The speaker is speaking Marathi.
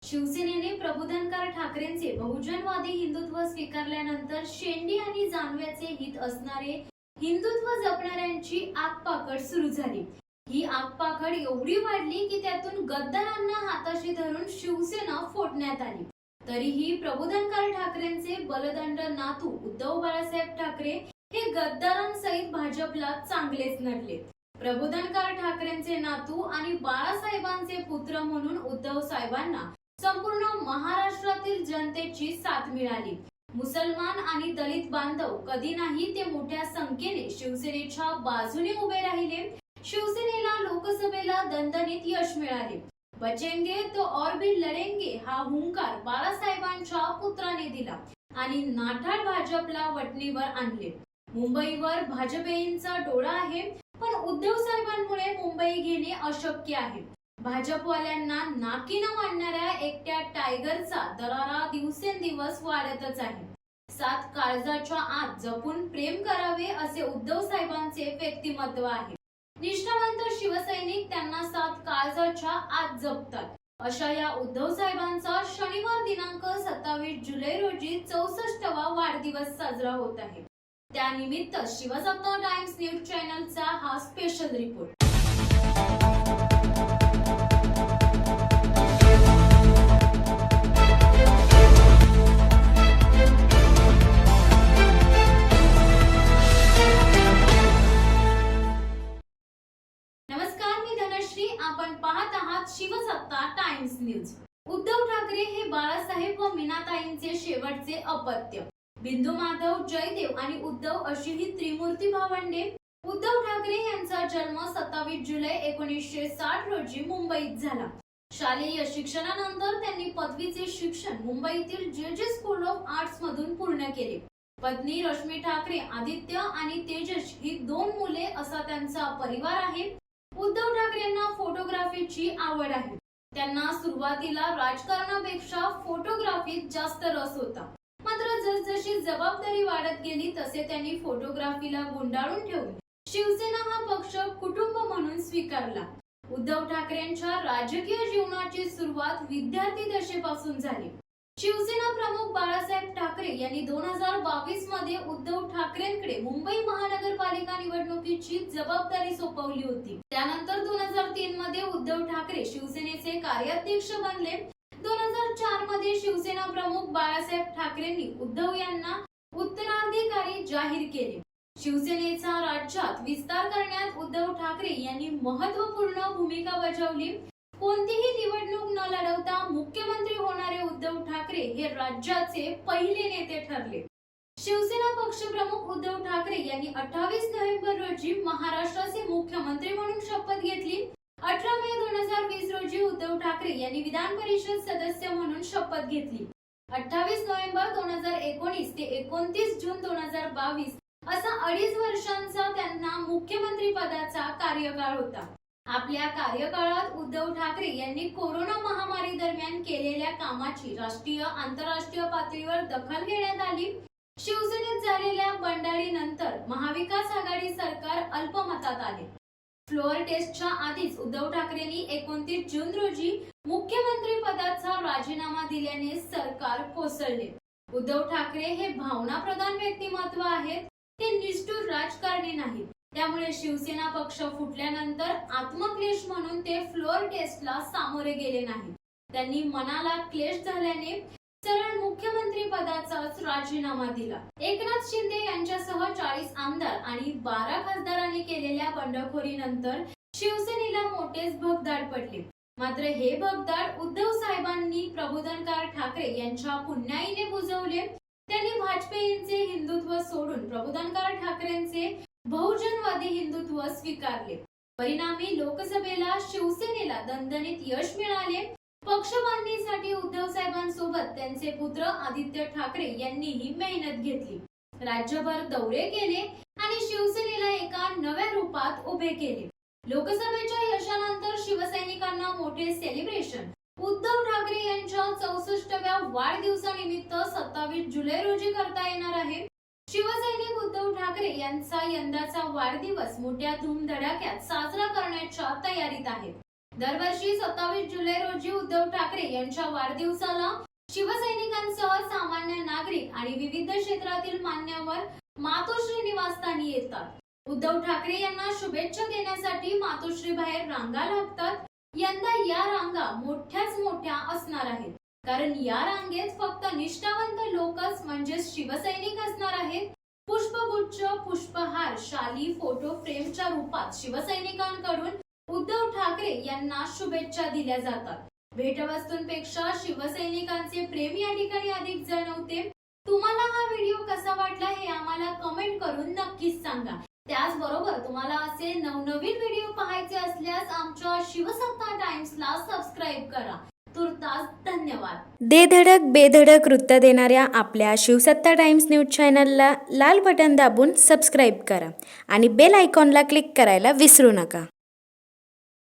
शिवसेनेने प्रबोधनकार ठाकरेंचे बहुजनवादी हिंदुत्व स्वीकारल्यानंतर शेंडी आणि जानव्याचे हित असणारे हिंदुत्व जपणाऱ्यांची आगपाखड सुरू झाली। ही आगपाखड एवढी वाढली की त्यातून गद्दारांना हाताशी धरून शिवसेना फोडण्यात आली। तरीही प्रबोधनकार ठाकरेंचे बलदंड नातू उद्धव बाळासाहेब ठाकरे हे गद्दारांसहित भाजपला चांगलेच नडले। प्रबोधनकार ठाकरेंचे नातू आणि बाळासाहेबांचे पुत्र म्हणून उद्धव साहेबांना संपूर्ण महाराष्ट्रातील जनतेची साथ मिळाली। मुसलमान आणि दलित बांधव कधी नाही ते मोठ्या संख्येने शिवसेनेच्या बाजूने उभे राहिले। शिवसेनेला लोकसभेला दणदणीत यश मिळाले। बचेंगे तो और भी लढेंगे हा हुंकार बाळासाहेबांच्या पुत्राने दिला आणि नाठाळ भाजपला वटणीवर आणले। मुंबईवर भाजपेंचा डोळा आहे, पण उद्धव साहेबांमुळे मुंबई घेणे अशक्य आहे। भाजपवाल्यांना नाकीनं मारणाऱ्या एकट्या टायगरचा दरारा दिवसेंदिवस वाढतच आहे। सात काळजाच्या आत जपून प्रेम करावे असे उद्धव साहेबांचे व्यक्तिमत्व आहे। निष्ठावंत शिवसैनिक त्यांना सात काळजाच्या आत जपतात। अशा या उद्धव साहेबांचा शनिवार दिनांक 27 जुलै रोजी 64वा वाढदिवस साजरा होत आहे। त्यानिमित्त शिवसत्ता टाइम्स न्यूज चॅनलचा हा स्पेशल रिपोर्ट। आपण पाहत आहात शिवसत्ता टाइम्स न्यूज। उद्धव ठाकरे हे बाळासाहेब व मीनाताईंचे शेवटचे अपत्य। बिंदू माधव, जयदेव आणि उद्धव अशी ही त्रिमूर्ती भावंडे। उद्धव ठाकरे यांचा जन्म 27 जुलै 1960 रोजी मुंबईत झाला। शालेय शिक्षणानंतर त्यांनी पदवीचे शिक्षण मुंबईतील जे स्कूल ऑफ आर्ट्स मधून पूर्ण केले। पत्नी रश्मी ठाकरे, आदित्य आणि तेजस ही 2 मुले असा त्यांचा परिवार आहे। उद्धव ठाकरेंना फोटोग्राफीची आवड आहे। त्यांना सुरुवातीला राजकारणापेक्षा फोटोग्राफीत जास्त रस होता, मात्र जसजशी जबाबदारी वाढत गेली तसे त्यांनी फोटोग्राफीला गुंडाळून ठेवून शिवसेना हा पक्ष कुटुंब म्हणून स्वीकारला। उद्धव ठाकरेंच्या राजकीय जीवनाची सुरुवात विद्यार्थी दशेपासून झाली। शिवसेना प्रमुख बाळासाहेब ठाकरे यांनी 2022 मध्ये उद्धव ठाकरेंकडे मुंबई महानगरपालिका निवडणुकीची जबाबदारी सोपवली होती। त्यानंतर 2003 मध्ये उद्धव ठाकरे शिवसेनेचे कार्याध्यक्ष बनले। 2004 मध्ये शिवसेना प्रमुख बाळासाहेब ठाकरेंनी उद्धव यांना उत्तराधिकारी जाहीर केले। शिवसेनेचा राज्यात विस्तार करण्यात उद्धव ठाकरे यांनी महत्त्वपूर्ण भूमिका बजावली। कोणतीही निवडणूक न लढवता मुख्यमंत्री होणारे उद्धव ठाकरे हे राज्याचे पहिले नेते ठरले। शिवसेना पक्षप्रमुख उद्धव ठाकरे यांनी 28 नोव्हेंबर रोजी महाराष्ट्राचे मुख्यमंत्री म्हणून शपथ घेतली। 18 मे 2020 रोजी उद्धव ठाकरे यांनी विधान परिषद सदस्य म्हणून शपथ घेतली। 28 नोव्हेंबर 2019 ते 29 जून 2022 असा 2.5 वर्षांचा त्यांना मुख्यमंत्री पदाचा कार्यकाळ होता। आपल्या कार्यकाळात उद्धव ठाकरे यांनी कोरोना महामारी दरम्यान केलेल्या कामाची राष्ट्रीय आंतरराष्ट्रीय पातळीवर दखल घेण्यात आली। शिवसेनेत झालेल्या बंडाळीनंतर महाविकास आघाडी सरकार अल्पमतात आले। फ्लोअर टेस्टच्या आधीच उद्धव ठाकरेंनी 29 जून रोजी मुख्यमंत्री पदाचा राजीनामा दिल्याने सरकार कोसळले। उद्धव ठाकरे हे भावनाप्रधान व्यक्तिमत्व आहेत, ते निष्ठुर राजकारणी नाहीत। त्यामुळे शिवसेना पक्ष फुटल्यानंतर आत्मक्लेश म्हणून ते फ्लोअर टेस्टला सामोरे गेले नाही। त्यांनी मनाला क्लेश झाल्याने सरळ मुख्यमंत्री पदाचाच राजीनामा दिला। एकनाथ शिंदे यांच्यासह 40 आमदार आणि 12 खासदारांनी केलेल्या बंडखोरीनंतर शिवसेनेला मोठेच भगदाड पडले। मात्र हे भगदाड उद्धव साहेबांनी प्रबोधनकार ठाकरे यांच्या पुण्याईने बुजवले। त्यांनी भाजपेंचे हिंदुत्व सोडून प्रबोधनकार ठाकरेंचे बहुजनवादी हिंदुत्व स्वीकारले। परिणामी लोकसभेला शिवसेनेला दणदणीत यश मिळाले। पक्षबांधणीसाठी उद्धव साहेबांसोबत त्यांचे पुत्र आदित्य ठाकरे यांनीही मेहनत घेतली। राज्यभर दौरे केले आणि शिवसेनेला एका नव्या रूपात उभे केले। लोकसभेच्या यशानंतर शिवसैनिकांना मोठे सेलिब्रेशन उद्धव ठाकरे यांच्या 64व्या वाढदिवसानिमित्त 27 जुलै रोजी करता येणार आहे। शिवसैनिक उद्धव ठाकरे यांचा यंदाचा वाढदिवस मोठ्या धूमधडाक्यात साजरा करण्याच्या तयारीत आहेत। दरवर्षी 27 जुलै रोजी उद्धव ठाकरे यांच्या वाढदिवसाला शिवसैनिकांसह सामान्य नागरिक आणि विविध क्षेत्रातील मान्यवर मातोश्री निवासस्थानी येतात. उद्धव ठाकरे यांना शुभेच्छा देण्यासाठी मातोश्री बाहेर रांगा लागतात. यंदा या रांगा मोठ्याच मोठ्या असणार आहेत, कारण या रांगेत फक्त निष्ठावंत लोकच म्हणजेच शिवसैनिक असणार आहेत. पुष्पगुच्छ, पुष्पहार, शाली, फोटो फ्रेमच्या रूपात शिवसैनिकांकडून उद्धव ठाकरे यांना शुभेच्छा दिल्या जातात. भेटवस्तूंपेक्षा शिवसैनिकांचे प्रेम या ठिकाणी अधिक जाणवते. तुम्हाला हा व्हिडिओ कसा वाटला हे आम्हाला कमेंट करून नक्कीच सांगा. त्याचबरोबर तुम्हाला असे नवनवीन व्हिडिओ पाहायचे असल्यास आमच्या शिवसत्ता टाइम्सला सबस्क्राईब करा. तुर्तास धन्यवाद. दे धडक बेधडक वृत्त देणाऱ्या आपल्या शिवसत्ता टाइम्स न्यूज चॅनलला लाल बटन दाबून सबस्क्राईब करा आणि बेल आयकॉनला क्लिक करायला विसरू नका.